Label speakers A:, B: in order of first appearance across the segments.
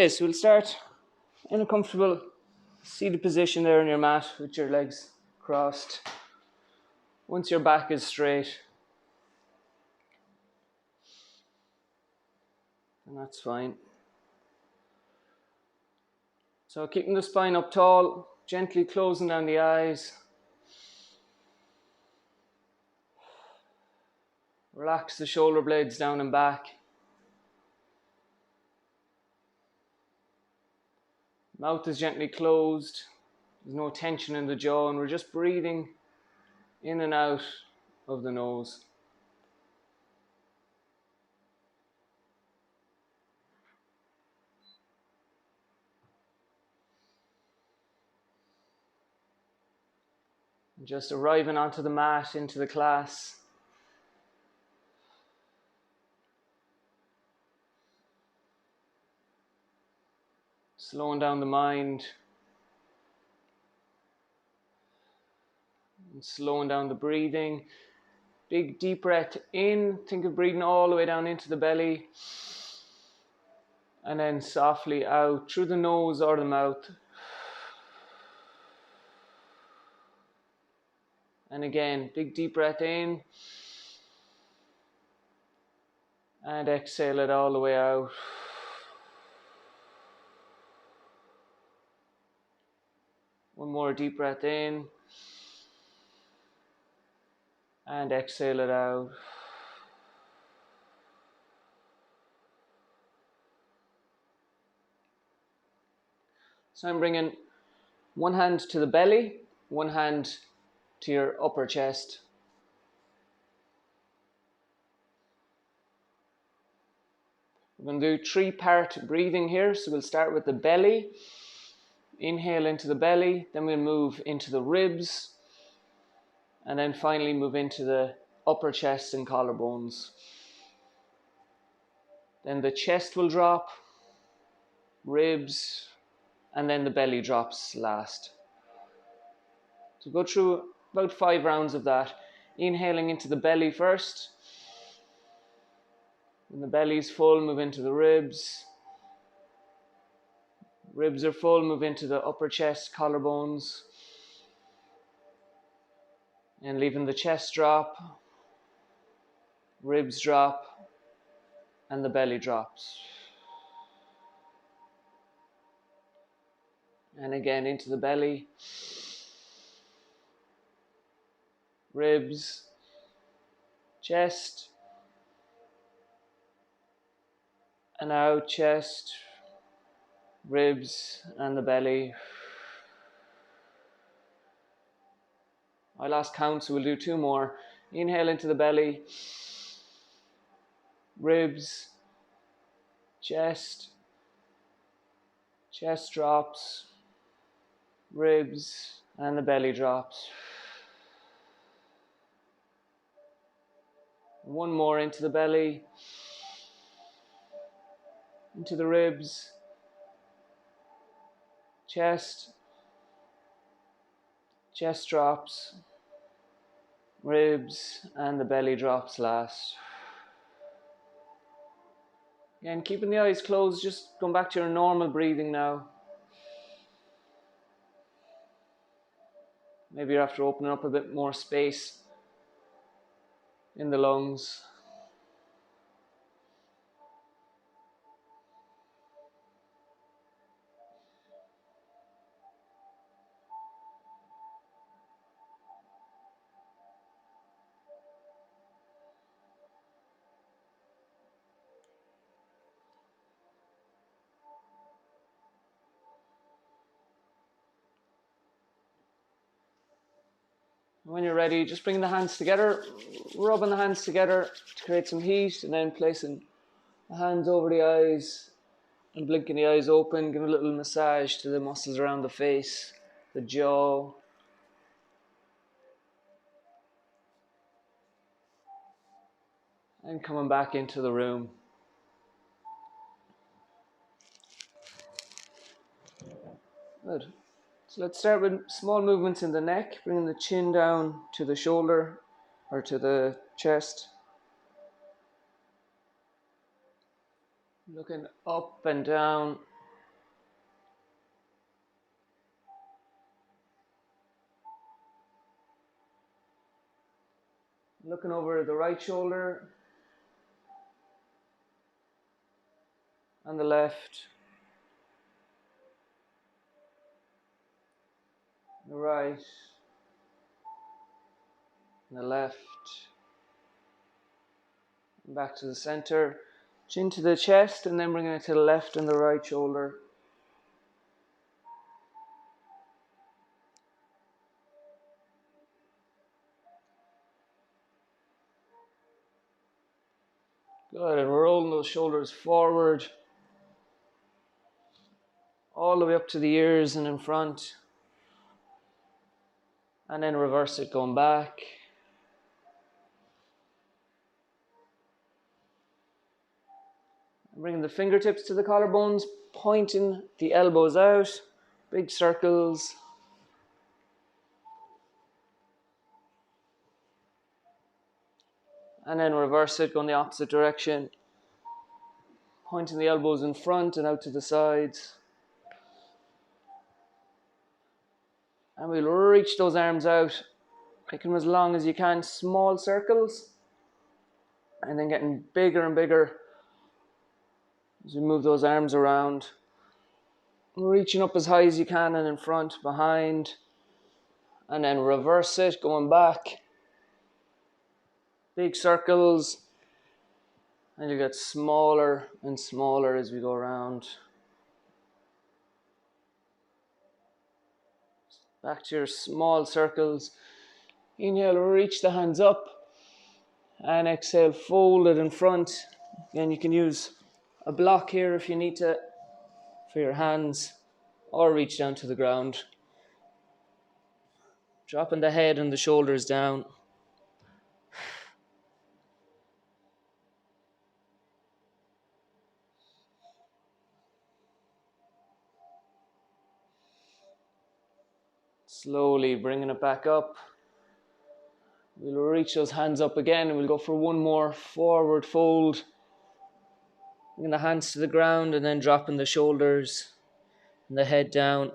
A: Okay, so we'll start in a comfortable seated position there on your mat with your legs crossed. Once your back is straight, and that's fine. So keeping the spine up tall, gently closing down the eyes. Relax the shoulder blades down and back. Mouth is gently closed. There's no tension in the jaw, and we're just breathing in and out of the nose. Just arriving onto the mat, into the class. Slowing down the mind. And slowing down the breathing. Big deep breath in. Think of breathing all the way down into the belly. And then softly out through the nose or the mouth. And again, big deep breath in. And exhale it all the way out. One more deep breath in. And exhale it out. So I'm bringing one hand to the belly, one hand to your upper chest. We're going to do three-part breathing here. So we'll start with the belly. Inhale into the belly, then we'll move into the ribs, and then finally move into the upper chest and collarbones. Then the chest will drop, ribs, and then the belly drops last. So go through about 5 rounds of that. Inhaling into the belly first. When the belly is full, move into the ribs. Ribs are full, move into the upper chest, collarbones. And leaving the chest drop, ribs drop, and the belly drops. And again into the belly, ribs, chest, and out, chest, ribs, and the belly. I lost count, so we'll do 2 more. Inhale into the belly, ribs, chest drops, ribs, and the belly drops. 1 more into the belly, into the ribs, chest drops, ribs, and the belly drops last. Again, keeping the eyes closed, just going back to your normal breathing now. Maybe you're after opening up a bit more space in the lungs. When you're ready, just bring the hands together, rubbing the hands together to create some heat, and then placing the hands over the eyes and blinking the eyes open, give a little massage to the muscles around the face, the jaw. And coming back into the room. Good. So let's start with small movements in the neck, bringing the chin down to the shoulder or to the chest. Looking up and down Looking over the right shoulder and the left, the right, and the left, and back to the center, chin to the chest, and then bringing it to the left and the right shoulder. Good, and we're rolling those shoulders forward, all the way up to the ears and in front. And then reverse it, going back. Bringing the fingertips to the collarbones, pointing the elbows out, big circles. And then reverse it, going the opposite direction, pointing the elbows in front and out to the sides. And we'll reach those arms out, making them as long as you can, small circles, and then getting bigger and bigger as we move those arms around. Reaching up as high as you can and in front, behind, and then reverse it, going back. Big circles, and you get smaller and smaller as we go around. Back to your small circles. Inhale, reach the hands up, and exhale, fold it in front. Again, you can use a block here if you need to for your hands, or reach down to the ground. Dropping the head and the shoulders down. Slowly bringing it back up. We'll reach those hands up again and we'll go for one more forward fold. Bringing the hands to the ground and then dropping the shoulders and the head down.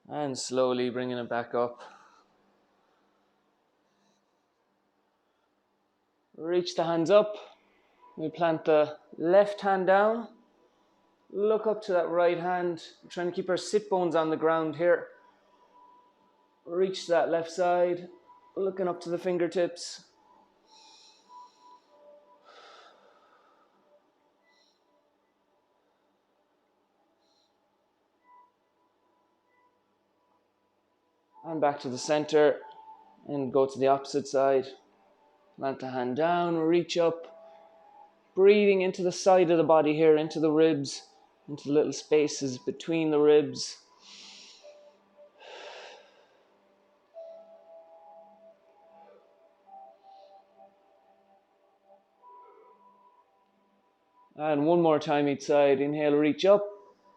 A: And slowly bringing it back up. Reach the hands up. We plant the left hand down. Look up to that right hand. We're trying to keep our sit bones on the ground here. Reach that left side. Looking up to the fingertips. And back to the center. And go to the opposite side. Plant the hand down, reach up, breathing into the side of the body here, into the ribs, into the little spaces between the ribs. And one more time each side. Inhale, reach up,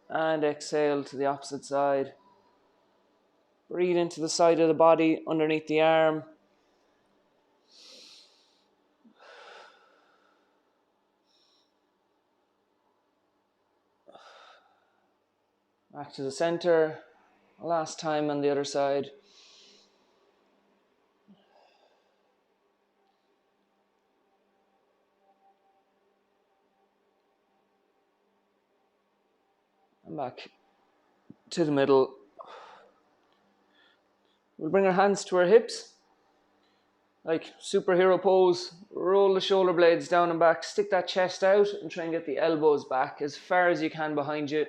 A: and exhale to the opposite side. Breathe into the side of the body, underneath the arm. Back to the center. Last time on the other side. And back to the middle. We'll bring our hands to our hips. Like superhero pose. Roll the shoulder blades down and back. Stick that chest out and try and get the elbows back as far as you can behind you.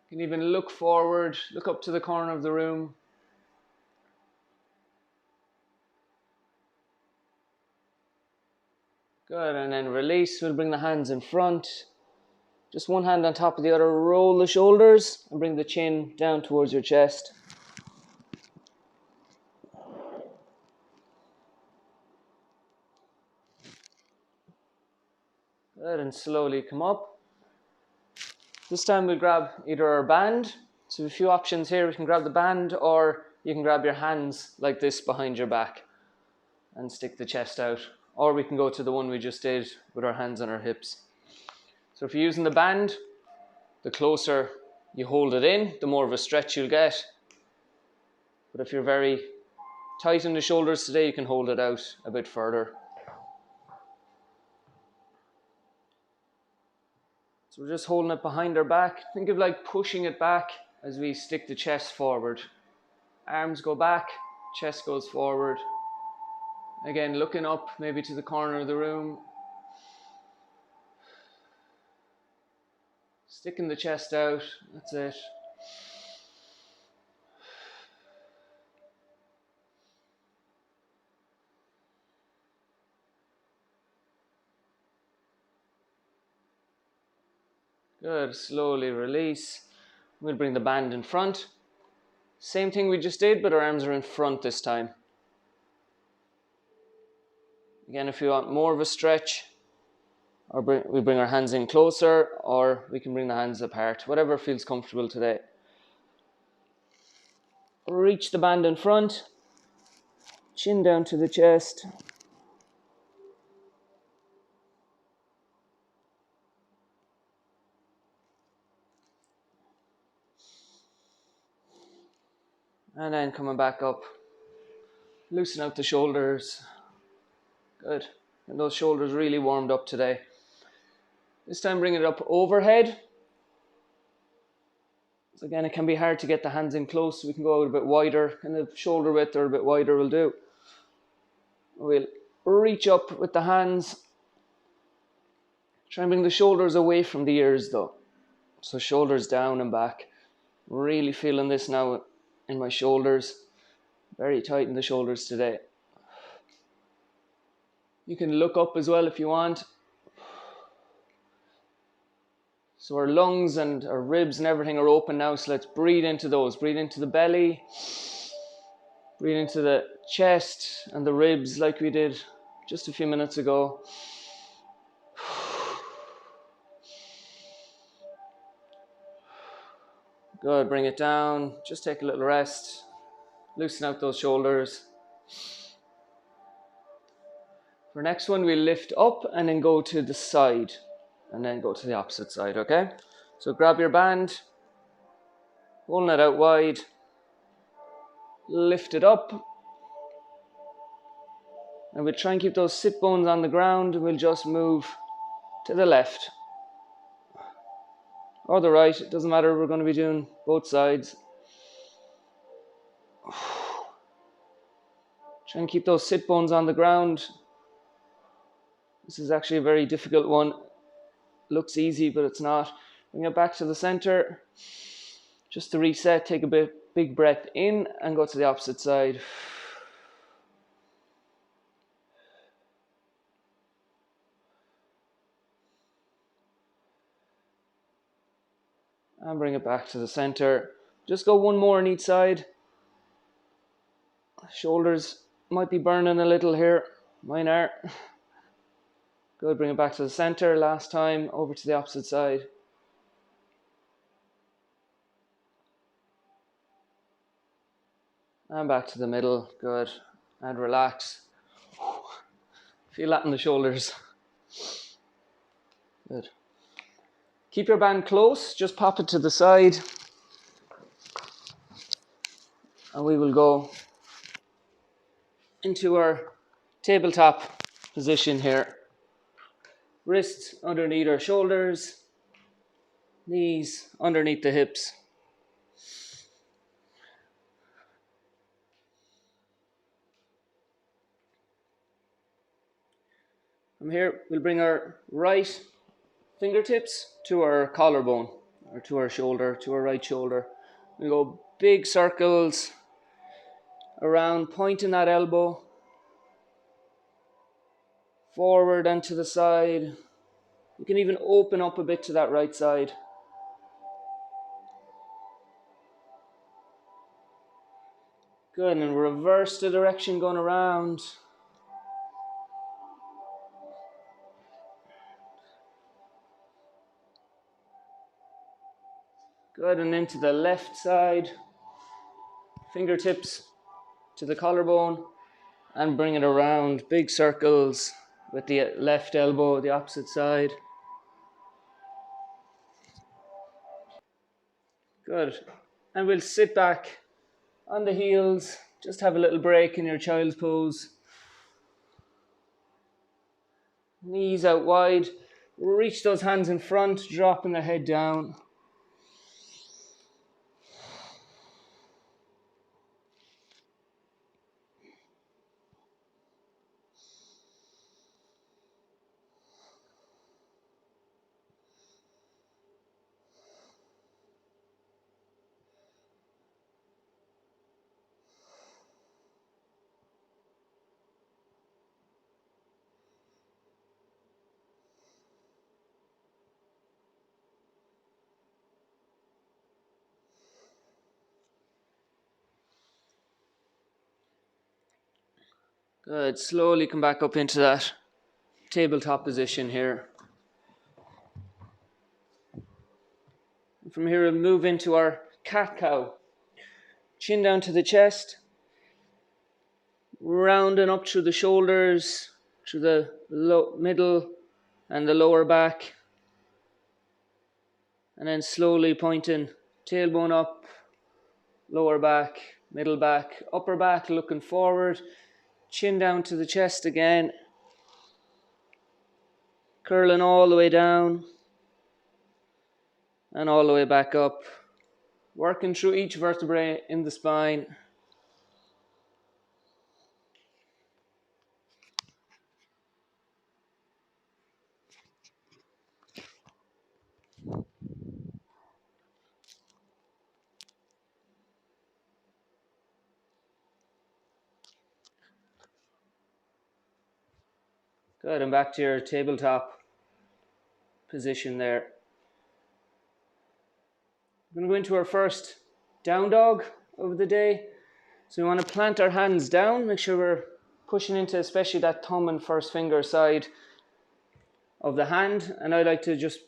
A: You can even look forward, look up to the corner of the room. Good, and then release. We'll bring the hands in front. Just one hand on top of the other. Roll the shoulders and bring the chin down towards your chest. Good, and slowly come up. This time we'll grab either our band. So a few options here. We can grab the band, or you can grab your hands like this behind your back and stick the chest out. or we can go to the one we just did with our hands on our hips. So if you're using the band, the closer you hold it in, the more of a stretch you'll get. But if you're very tight in the shoulders today, you can hold it out a bit further. So we're just holding it behind our back. Think of like pushing it back as we stick the chest forward. Arms go back, chest goes forward. Again, looking up, maybe to the corner of the room. Sticking the chest out, that's it. Good, slowly release. We'll bring the band in front. Same thing we just did, but our arms are in front this time. Again, if you want more of a stretch, or we bring our hands in closer, or we can bring the hands apart, whatever feels comfortable today. Reach the band in front, chin down to the chest. And then coming back up, loosen out the shoulders. Good, and those shoulders really warmed up today. This time bring it up overhead. So again, it can be hard to get the hands in close, so we can go out a bit wider, kind of shoulder width or a bit wider will do. We'll reach up with the hands. Try and bring the shoulders away from the ears though. So shoulders down and back. Really feeling this now in my shoulders. Very tight in the shoulders today. You can look up as well if you want. So our lungs and our ribs and everything are open now, so let's breathe into those. Breathe into the belly. Breathe into the chest and the ribs like we did just a few minutes ago. Good, bring it down. Just take a little rest. Loosen out those shoulders. For next one, we'll lift up and then go to the side. And then go to the opposite side, okay? So grab your band. Holding it out wide. Lift it up. And we'll try and keep those sit bones on the ground. We'll just move to the left. Or the right, it doesn't matter, we're going to be doing both sides. Try and keep those sit bones on the ground. This is actually a very difficult one. Looks easy, but it's not. Bring it back to the center. Just to reset, take a big breath in and go to the opposite side. And bring it back to the center. Just go one more on each side. Shoulders might be burning a little here. Mine are. Good, bring it back to the center. Last time, over to the opposite side. And back to the middle. Good. And relax. Feel that in the shoulders. Good. Keep your band close. Just pop it to the side. And we will go into our tabletop position here. Wrists underneath our shoulders. Knees underneath the hips. From here, we'll bring our right fingertips to our collarbone, or to our shoulder, to our right shoulder. We'll go big circles around, pointing that elbow. Forward and to the side. You can even open up a bit to that right side. Good, and reverse the direction going around. Good, and into the left side. Fingertips to the collarbone and bring it around, big circles. with the left elbow, the opposite side. Good. And we'll sit back on the heels, just have a little break in your child's pose. Knees out wide, reach those hands in front, dropping the head down. Good. Slowly come back up into that tabletop position here. From here, we'll move into our cat-cow. Chin down to the chest, rounding up through the shoulders, through the middle and the lower back. And then slowly pointing tailbone up, lower back, middle back, upper back, looking forward. Chin down to the chest again. Curling all the way down. And all the way back up. Working through each vertebrae in the spine. Good, and back to your tabletop position there. We're going to go into our first down dog of the day. So we want to plant our hands down, make sure we're pushing into especially that thumb and first finger side of the hand. And I like to just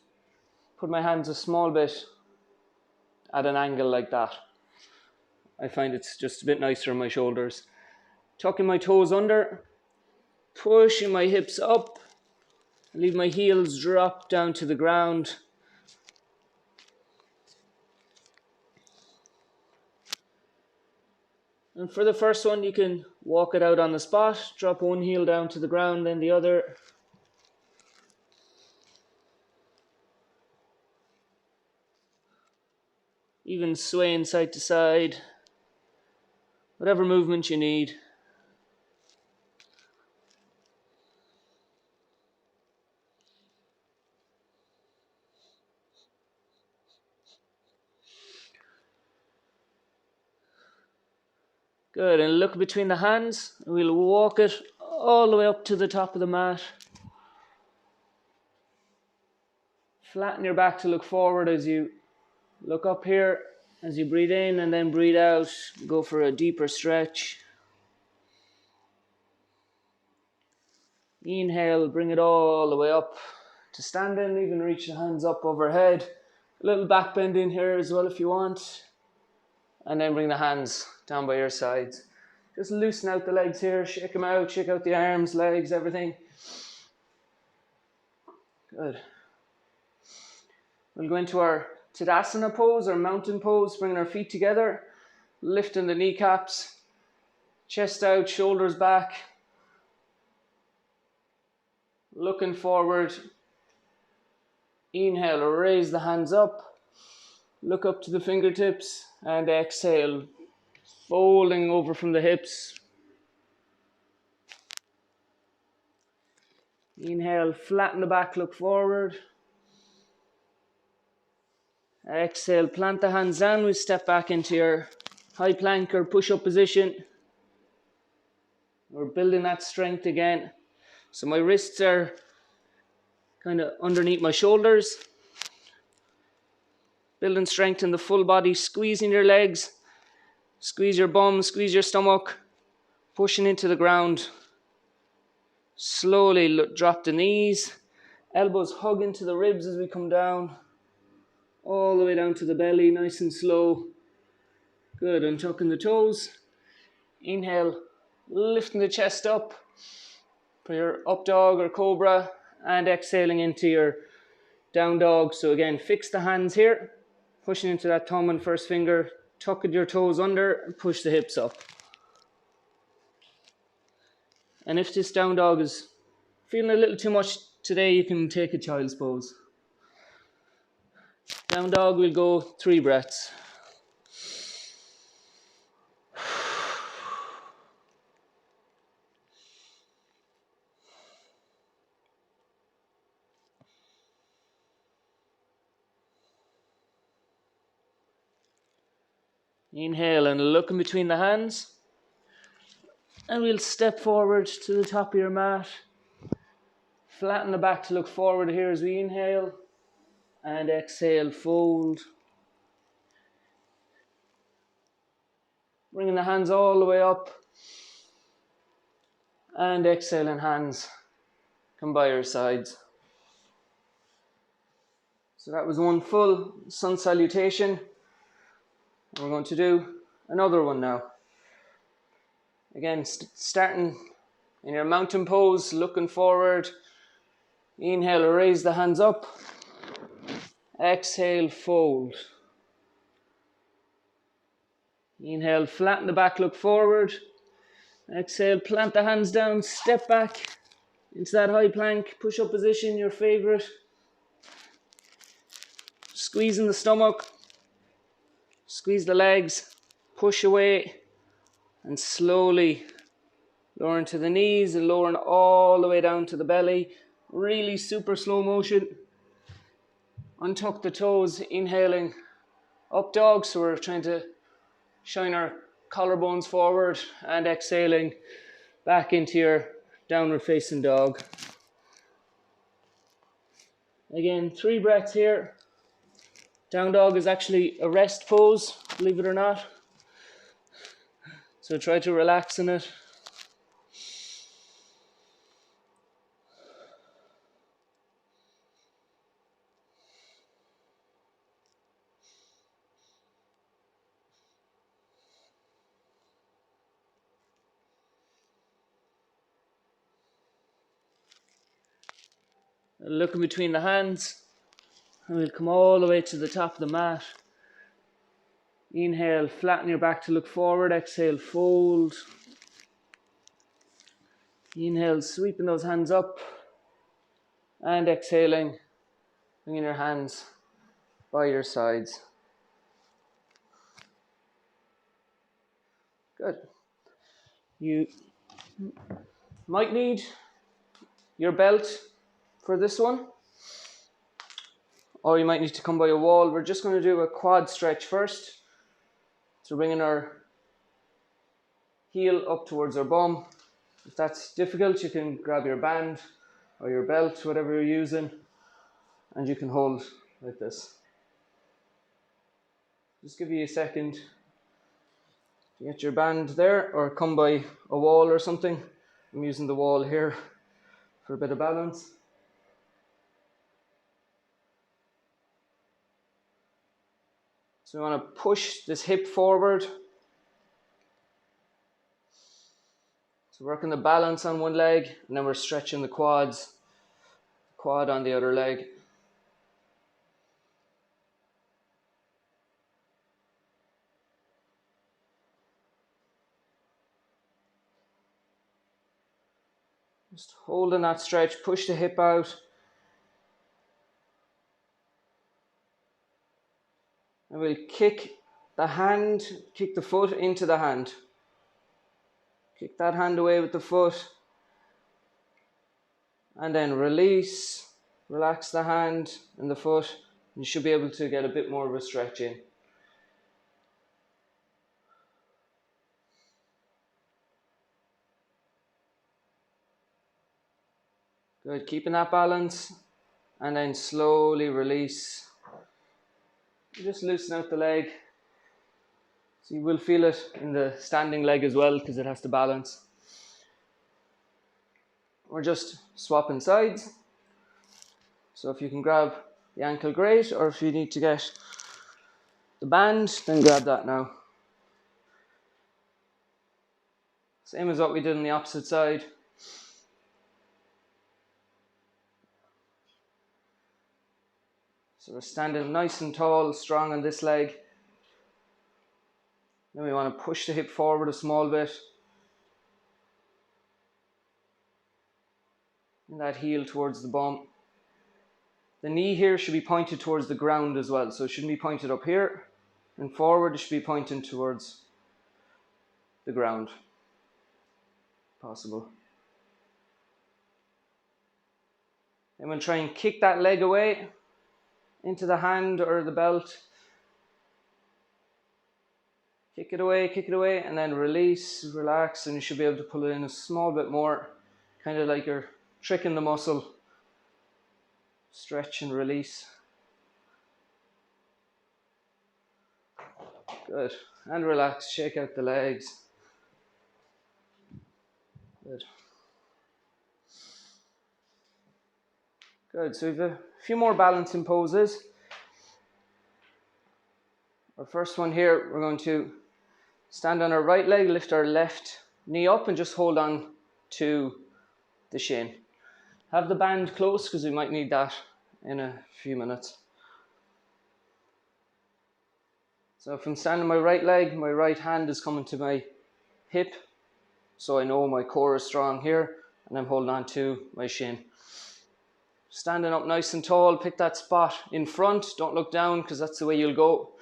A: put my hands a small bit at an angle like that. I find it's just a bit nicer on my shoulders. Tucking my toes under, pushing my hips up, leave my heels drop down to the ground. And for the first one, you can walk it out on the spot, drop one heel down to the ground, then the other. Even swaying side to side, whatever movement you need. Good, and look between the hands. We'll walk it all the way up to the top of the mat. Flatten your back to look forward as you look up here. As you breathe in and then breathe out, go for a deeper stretch. Inhale, bring it all the way up to standing, even reach the hands up overhead. A little back bend in here as well if you want. And then bring the hands down by your sides. Just loosen out the legs here, shake them out, shake out the arms, legs, everything. Good. We'll go into our Tadasana pose or mountain pose, bringing our feet together, lifting the kneecaps, chest out, shoulders back, looking forward. Inhale, raise the hands up, look up to the fingertips, and exhale, folding over from the hips. Inhale, flatten the back, look forward. Exhale, plant the hands down. We step back into your high plank or push-up position. We're building that strength again. So my wrists are kind of underneath my shoulders. Building strength in the full body, squeezing your legs. Squeeze your bum, squeeze your stomach. Pushing into the ground. Slowly drop the knees. Elbows hug into the ribs as we come down. All the way down to the belly, nice and slow. Good, and tucking the toes. Inhale, lifting the chest up. for your up dog or cobra, and exhaling into your down dog. So again, fix the hands here, pushing into that thumb and first finger, tuck your toes under and push the hips up. And if this down dog is feeling a little too much today, you can take a child's pose. Down dog, we'll go 3 breaths. Inhale and look in between the hands. And we'll step forward to the top of your mat. Flatten the back to look forward here as we inhale. And exhale, fold. Bringing the hands all the way up. And exhaling, hands come by your sides. So that was one full sun salutation. We're going to do another one now. Again, starting in your mountain pose, looking forward. Inhale, raise the hands up. Exhale, fold. Inhale, flatten the back, look forward. Exhale, plant the hands down, step back into that high plank, push-up position, your favorite. Squeezing the stomach, squeeze the legs, push away, and slowly lowering to the knees and lowering all the way down to the belly. Really super slow motion. Untuck the toes, inhaling up dog, so we're trying to shine our collarbones forward, and exhaling back into your downward facing dog. Again, 3 breaths here. Down dog is actually a rest pose, believe it or not. So try to relax in it. Looking between the hands, and we'll come all the way to the top of the mat. Inhale, flatten your back to look forward. Exhale, fold. Inhale, sweeping those hands up. And exhaling, bringing your hands by your sides. Good. You might need your belt for this one, or you might need to come by a wall. We're just going to do a quad stretch first. So bringing our heel up towards our bum. If that's difficult, you can grab your band or your belt, whatever you're using, and you can hold like this. Just give you a second to get your band there, or come by a wall or something. I'm using the wall here for a bit of balance. So we want to push this hip forward. So working the balance on one leg, and then we're stretching the quads, quad on the other leg. Just holding that stretch, push the hip out. And we'll kick the foot into the hand. Kick that hand away with the foot. And then release, relax the hand and the foot. You should be able to get a bit more of a stretch in. Good, keeping that balance. And then slowly release. Just loosen out the leg. So you will feel it in the standing leg as well, because it has to balance. We're just swapping sides. So if you can grab the ankle, great, or if you need to get the band, then grab that now. Same as what we did on the opposite side. So we're standing nice and tall, strong on this leg. Then we want to push the hip forward a small bit. And that heel towards the bum. The knee here should be pointed towards the ground as well. So it shouldn't be pointed up here. And forward, it should be pointing towards the ground. Possible. Then we'll try and kick that leg away into the hand or the belt. Kick it away, and then release, relax, and you should be able to pull it in a small bit more, kind of like you're tricking the muscle. Stretch and release. Good. And relax, shake out the legs. Good. Good, so we have a few more balancing poses. Our first one here, we're going to stand on our right leg, lift our left knee up and just hold on to the shin. Have the band close because we might need that in a few minutes. So if I'm standing on my right leg, my right hand is coming to my hip, so I know my core is strong here, and I'm holding on to my shin. Standing up nice and tall, pick that spot in front, don't look down because that's the way you'll go.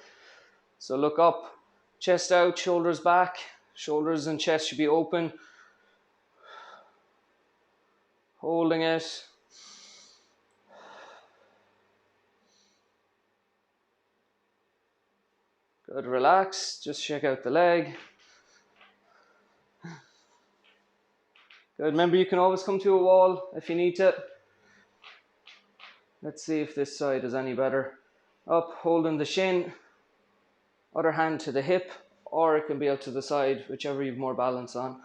A: So look up, chest out, shoulders back, shoulders and chest should be open. Holding it. Good, relax, just shake out the leg. Good, remember you can always come to a wall if you need to. Let's see if this side is any better. Up, holding the shin, other hand to the hip, or it can be out to the side, whichever you have more balance on.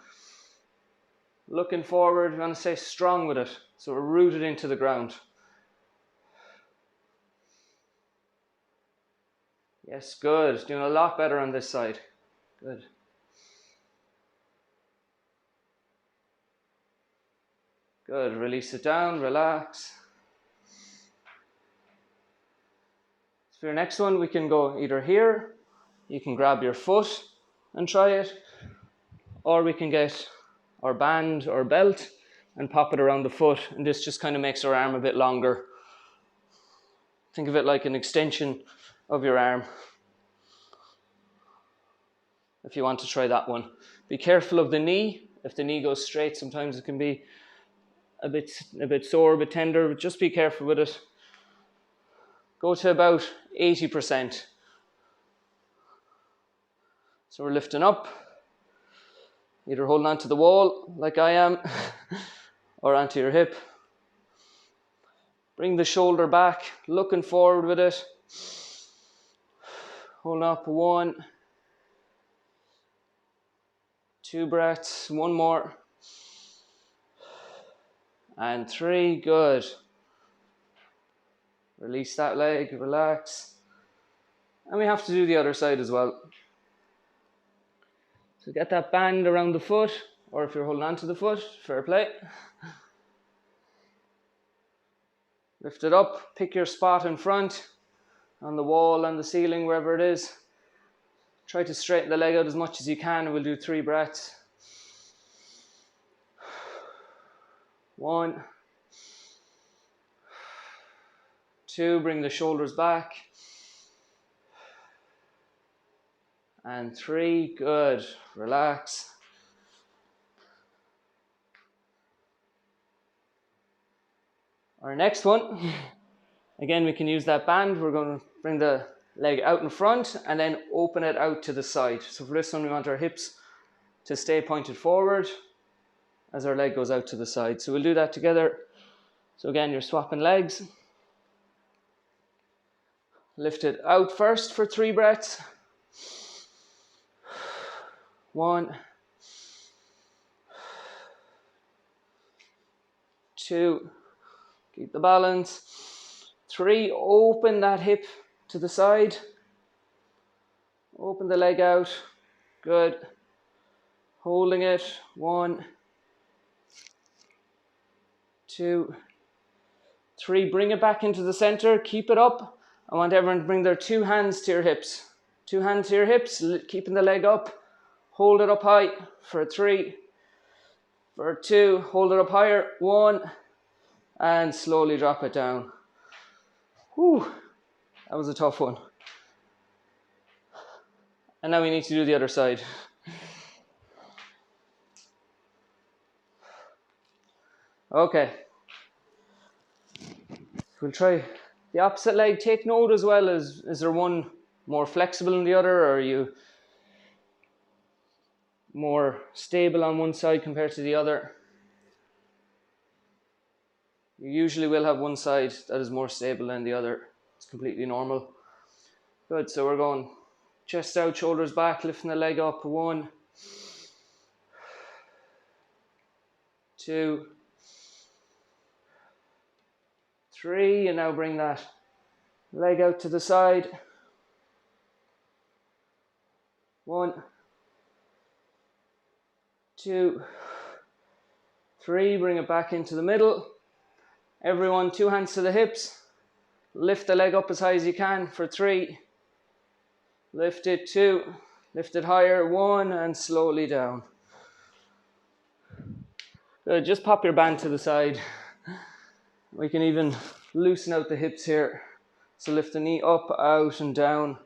A: Looking forward, we want to stay strong with it, so we're rooted into the ground. Yes, good, doing a lot better on this side. Good. Good, release it down, relax. For your next one, we can go either here, you can grab your foot and try it, or we can get our band or belt and pop it around the foot, and this just kind of makes our arm a bit longer. Think of it like an extension of your arm. If you want to try that one. Be careful of the knee. If the knee goes straight, sometimes it can be a bit sore, a bit tender, but just be careful with it. Go to about 80%. So we're lifting up, either holding onto the wall like I am, or onto your hip. Bring the shoulder back, looking forward with it. Hold up, 1, 2 breaths, 1 more. And 3, good. Release that leg, relax. And we have to do the other side as well. So get that band around the foot, or if you're holding on to the foot, fair play. Lift it up, pick your spot in front, on the wall, on the ceiling, wherever it is. Try to straighten the leg out as much as you can, and we'll do 3 breaths. 1, 2, bring the shoulders back. And 3, good, relax. Our next one, again we can use that band. We're going to bring the leg out in front and then open it out to the side. So for this one we want our hips to stay pointed forward as our leg goes out to the side. So we'll do that together. So again, you're swapping legs. Lift it out first for 3 breaths. 1, 2, keep the balance. 3, open that hip to the side. Open the leg out. Good. Holding it. 1, 2, 3. Bring it back into the center. Keep it up I want everyone to bring their 2 hands to your hips. 2 hands to your hips, keeping the leg up. Hold it up high for 3, for 2, hold it up higher, 1, and slowly drop it down. Whew, that was a tough one. And now we need to do the other side. Okay. We'll try the opposite leg. Take note as well, is there one more flexible than the other, or are you more stable on one side compared to the other? You usually will have one side that is more stable than the other. It's completely normal. Good, so we're going chest out, shoulders back, lifting the leg up. 1, 2, 3, and now bring that leg out to the side. 1, 2, 3, bring it back into the middle. Everyone, 2 hands to the hips. Lift the leg up as high as you can for 3. Lift it, 2. Lift it higher, 1, and slowly down. Good, just pop your band to the side. We can even loosen out the hips here. So lift the knee up, out, and down.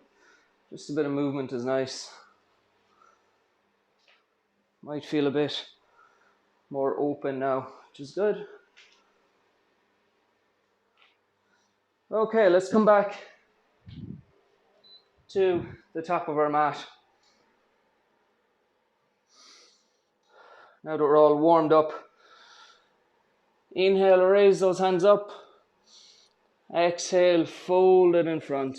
A: Just a bit of movement is nice. Might feel a bit more open now, which is good. Okay, let's come back to the top of our mat. Now that we're all warmed up, inhale, raise those hands up. Exhale, fold it in front.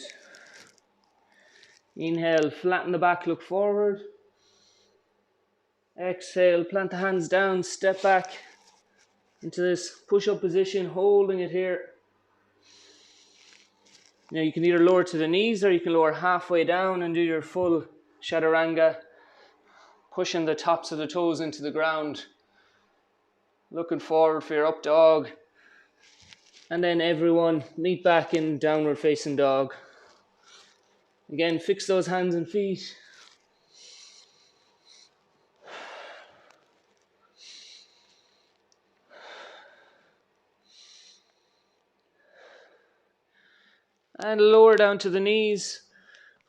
A: Inhale, flatten the back, look forward. Exhale, plant the hands down, step back into this push-up position, holding it here. Now you can either lower to the knees or you can lower halfway down and do your full chaturanga, pushing the tops of the toes into the ground. Looking forward for your up dog. And then everyone meet back in downward facing dog. Again, fix those hands and feet. And lower down to the knees,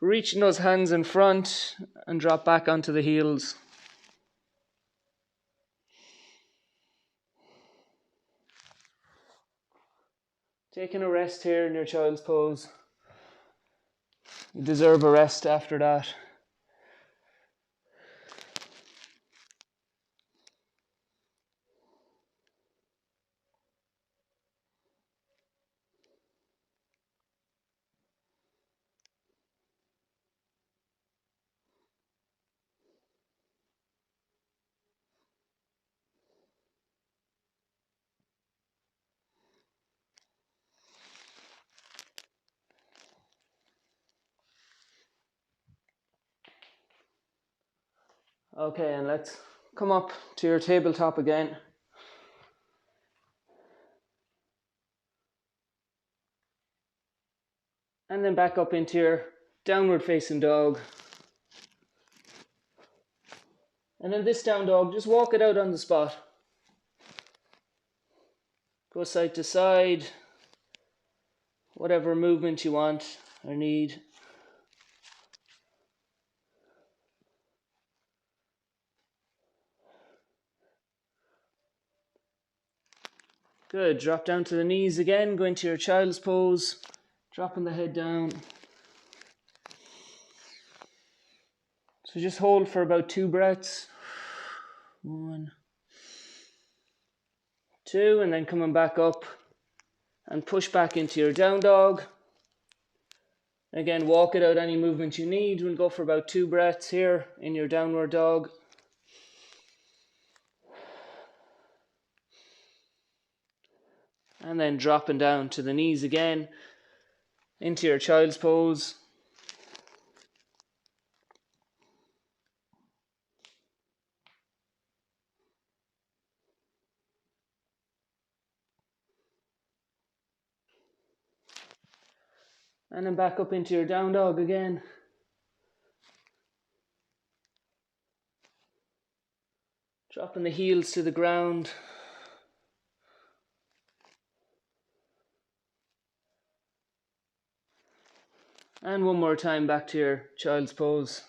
A: reaching those hands in front and drop back onto the heels. Taking a rest here in your child's pose. You deserve a rest after that. Okay, and let's come up to your tabletop again. And then back up into your downward facing dog. And in this down dog, just walk it out on the spot. Go side to side, whatever movement you want or need. Good, drop down to the knees again, go into your child's pose, dropping the head down. So just hold for about 2 breaths. 1, 2, and then coming back up and push back into your down dog. Again, walk it out any movement you need. We'll go for about 2 breaths here in your downward dog. And then dropping down to the knees again into your child's pose. And then back up into your down dog again. Dropping the heels to the ground. And one more time back to your child's pose.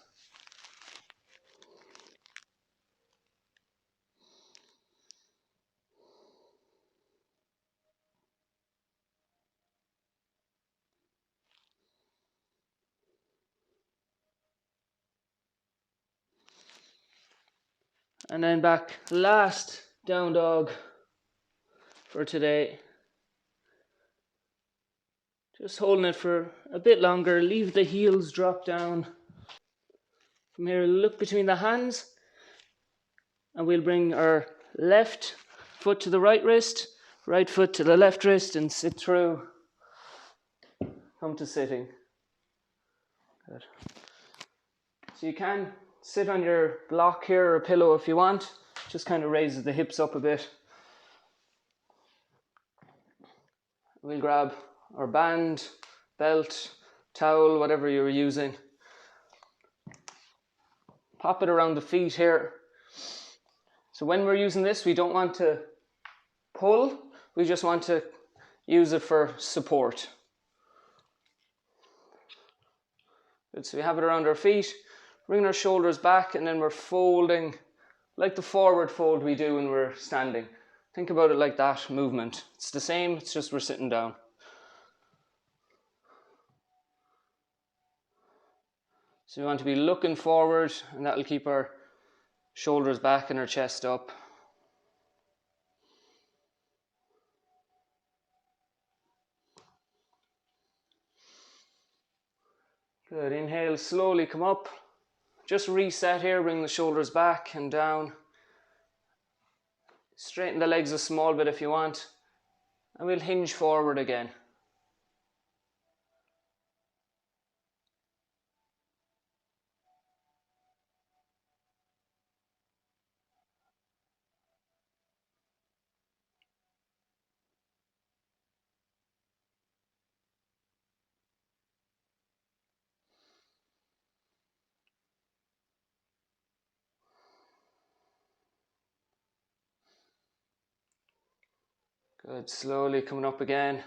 A: And then back, last down dog for today. Just holding it for a bit longer, leave the heels drop down. From here, look between the hands, and we'll bring our left foot to the right wrist, right foot to the left wrist, and sit through. Come to sitting. Good. So you can sit on your block here or a pillow if you want. Just kind of raises the hips up a bit. We'll grab our band, belt, towel, whatever you're using. Pop it around the feet here. So when we're using this, we don't want to pull, we just want to use it for support. Good, so we have it around our feet, bring our shoulders back, and then we're folding like the forward fold we do when we're standing. Think about it like that movement. It's the same, it's just we're sitting down. So we want to be looking forward, and that'll keep our shoulders back and our chest up. Good, inhale, slowly come up. Just reset here, bring the shoulders back and down. Straighten the legs a small bit if you want. And we'll hinge forward again. Good, slowly coming up again.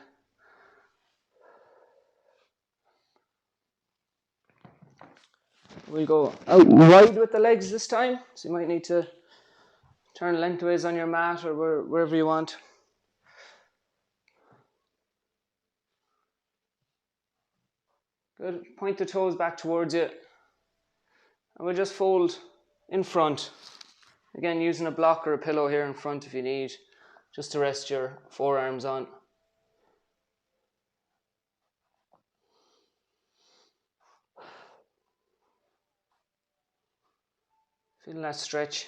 A: We'll go out wide with the legs this time, so you might need to turn lengthways on your mat or wherever you want. Good, point the toes back towards you. And we'll just fold in front. Again, using a block or a pillow here in front if you need, just to rest your forearms on. Feeling that stretch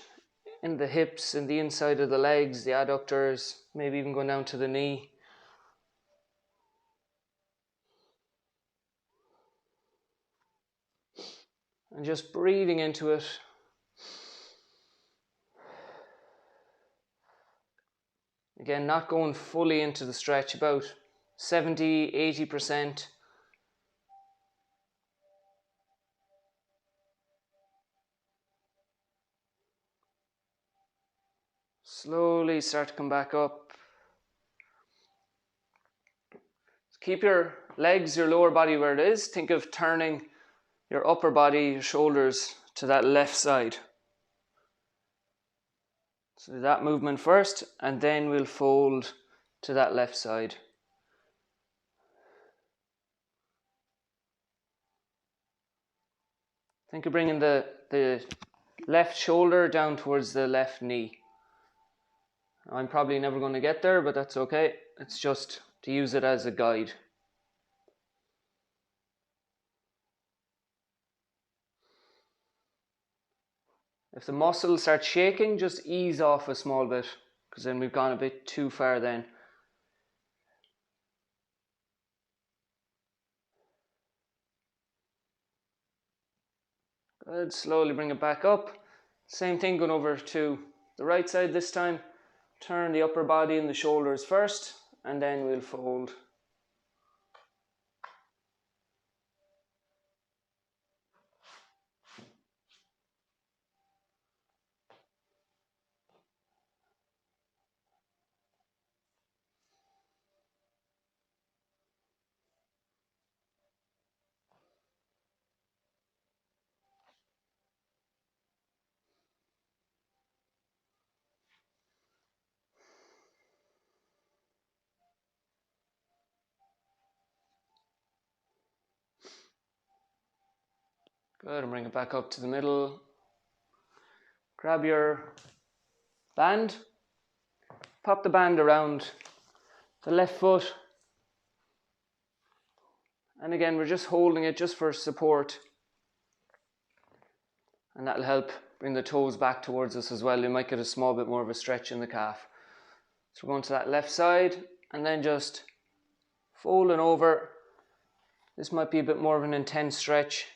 A: in the hips and the inside of the legs, the adductors, maybe even going down to the knee. And just breathing into it. Again, not going fully into the stretch, about 70-80%. Slowly start to come back up. Keep your legs, your lower body where it is. Think of turning your upper body, your shoulders to that left side. So that movement first, and then we'll fold to that left side. Think of bringing the left shoulder down towards the left knee. I'm probably never going to get there, but that's okay. It's just to use it as a guide. If the muscles start shaking, just ease off a small bit, because then we've gone a bit too far then. Good, slowly bring it back up. Same thing going over to the right side this time. Turn the upper body and the shoulders first, and then we'll fold. Good, and bring it back up to the middle. Grab your band, pop the band around the left foot, and again we're just holding it just for support, and that'll help bring the toes back towards us as well. You might get a small bit more of a stretch in the calf. So we're going to that left side and then just folding over. This might be a bit more of an intense stretch.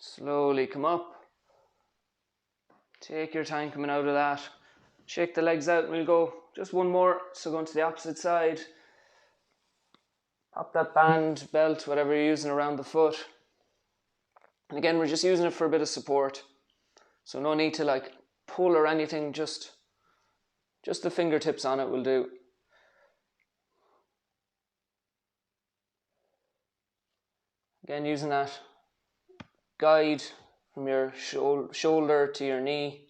A: Slowly come up. Take your time coming out of that. Shake the legs out and we'll go just one more. So going to the opposite side. Pop that band, belt, whatever you're using around the foot. And again, we're just using it for a bit of support. So no need to like pull or anything, just the fingertips on it will do. Again, using that guide from your shoulder to your knee.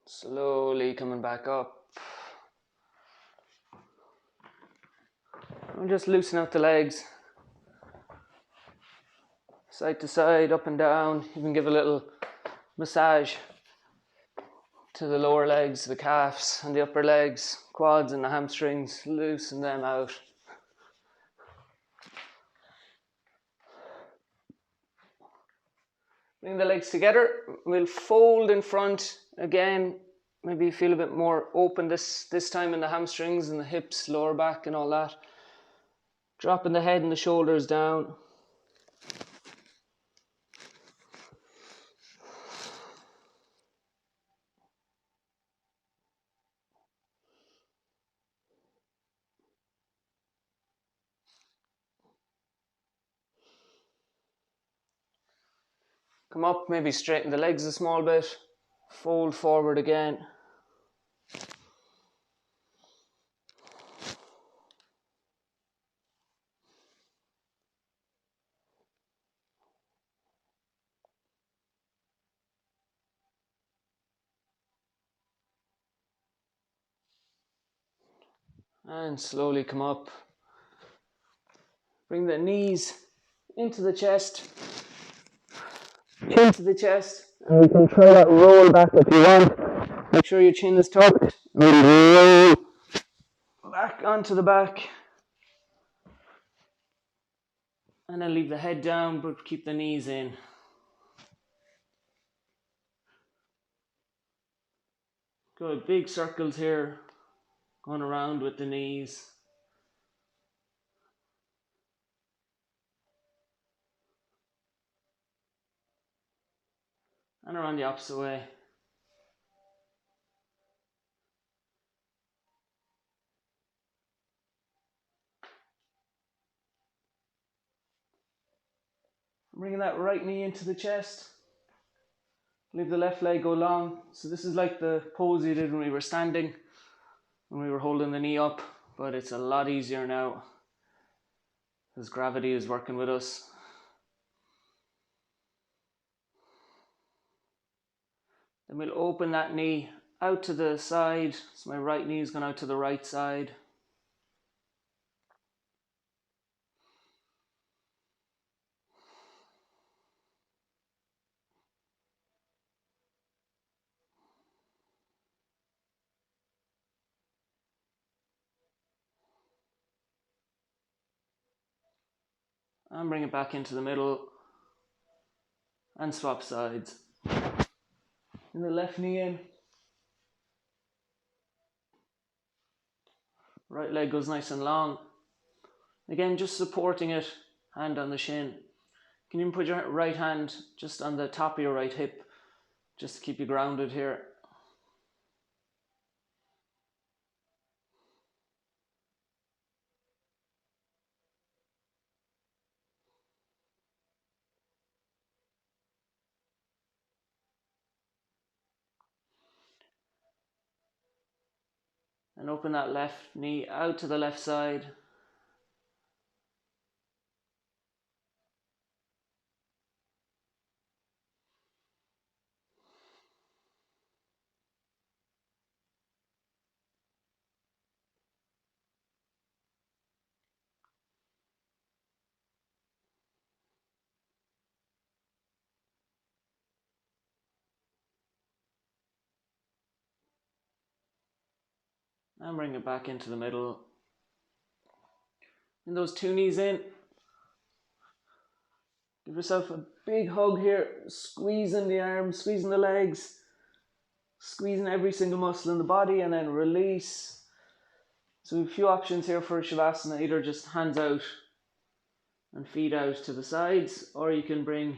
A: Slowly coming back up. And just loosen out the legs. Side to side, up and down. You can give a little massage to the lower legs, the calves and the upper legs, quads and the hamstrings. Loosen them out. Bring the legs together. We'll fold in front again. Maybe you feel a bit more open this time in the hamstrings and the hips, lower back and all that. Dropping the head and the shoulders down. Come up, maybe straighten the legs a small bit. Fold forward again. And slowly come up. Bring the knees into the chest. Chin to the chest. And you can try that roll back if you want. Make sure your chin is tucked. And roll back onto the back. And then leave the head down, but keep the knees in. Good, big circles here. Going around with the knees. And around the opposite way. Bringing that right knee into the chest. Leave the left leg go long. So this is like the pose you did when we were standing, when we were holding the knee up, but it's a lot easier now because gravity is working with us. Then we'll open that knee out to the side. So my right knee is going out to the right side. And bring it back into the middle and swap sides. And the left knee in. Right leg goes nice and long. Again, just supporting it, hand on the shin. can even put your right hand just on the top of your right hip, just to keep you grounded here. And open that left knee out to the left side. And bring it back into the middle. And those two knees in. Give yourself a big hug here, squeezing the arms, squeezing the legs, squeezing every single muscle in the body, and then release. So we have a few options here for Shavasana, either just hands out and feet out to the sides, or you can bring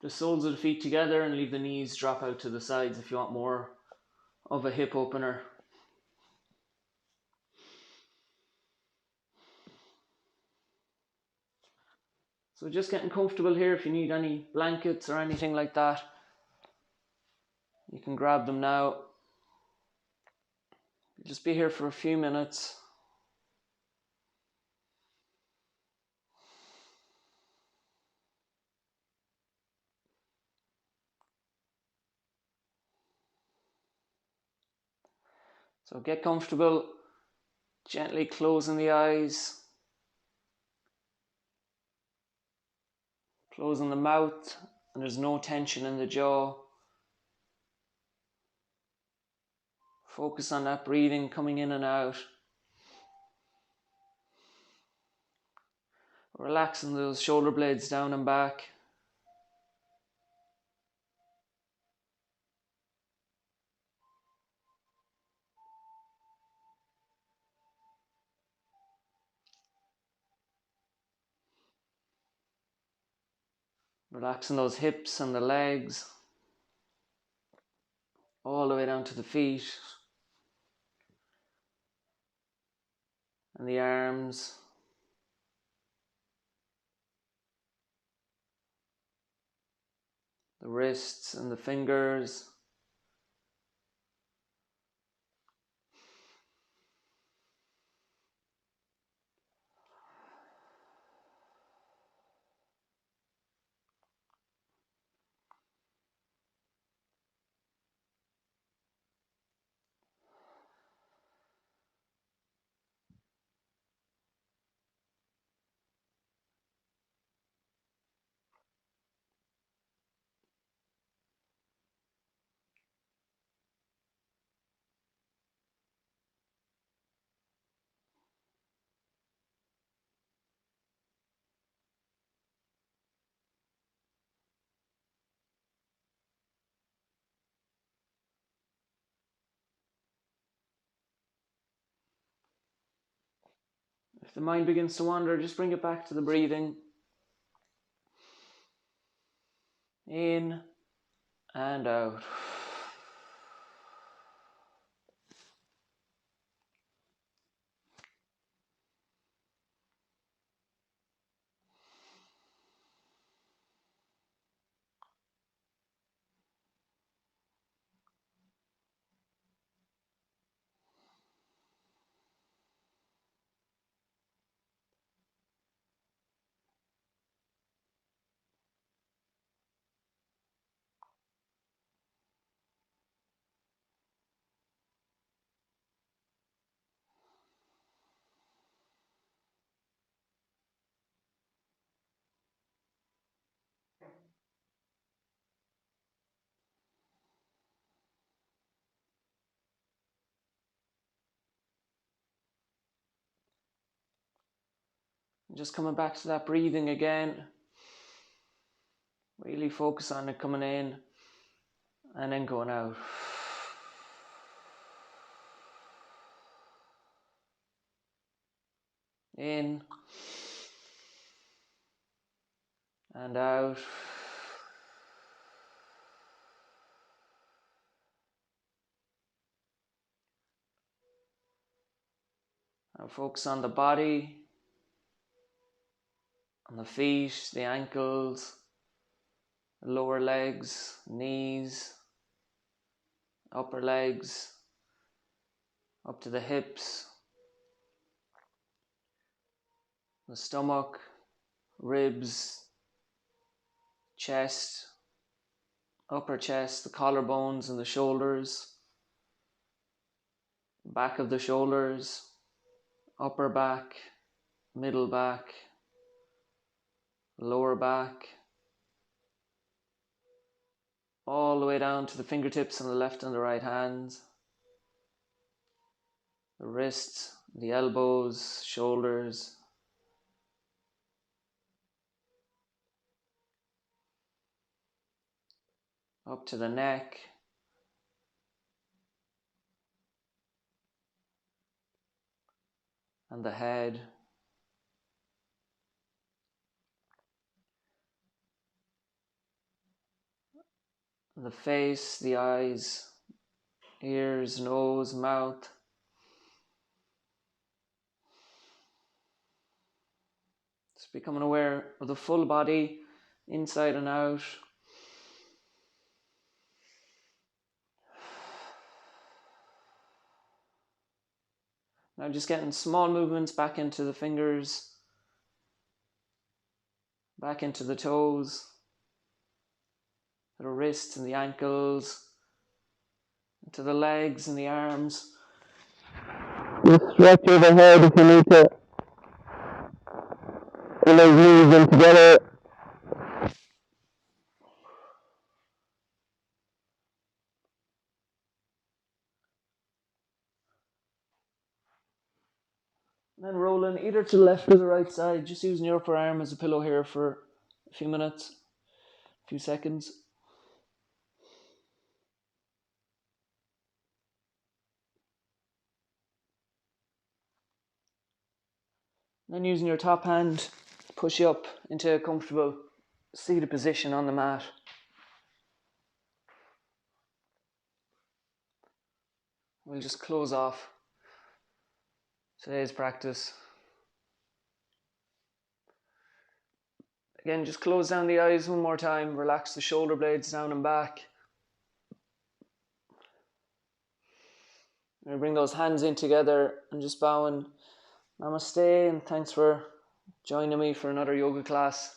A: the soles of the feet together and leave the knees drop out to the sides if you want more of a hip opener. So just getting comfortable here. If you need any blankets or anything like that, you can grab them now. Just be here for a few minutes. So get comfortable, gently closing the eyes, closing the mouth, and there's no tension in the jaw. Focus on that breathing coming in and out. Relaxing those shoulder blades down and back. Relaxing those hips and the legs, all the way down to the feet and the arms. The wrists and the fingers. If the mind begins to wander, just bring it back to the breathing. In and out. Just coming back to that breathing again. Really focus on it coming in and then going out. In and out. And focus on the body, on the feet, the ankles, the lower legs, knees, upper legs, up to the hips, the stomach, ribs, chest, upper chest, the collarbones and the shoulders, back of the shoulders, upper back, middle back, lower back, all the way down to the fingertips on the left and the right hands, the wrists, the elbows, shoulders, up to the neck, and the head, and the face, the eyes, ears, nose, mouth. Just becoming aware of the full body, inside and out. Now just getting small movements back into the fingers, back into the toes, to the wrists and the ankles, to the legs and the arms. Just stretch overhead if you need to. Pull those knees in together. And then rolling either to the left or the right side, just using your upper arm as a pillow here for a few minutes, a few seconds. And then using your top hand, push you up into a comfortable seated position on the mat. We'll just close off today's practice. Again, just close down the eyes one more time, relax the shoulder blades down and back. And bring those hands in together and just bowing. Namaste, and thanks for joining me for another yoga class.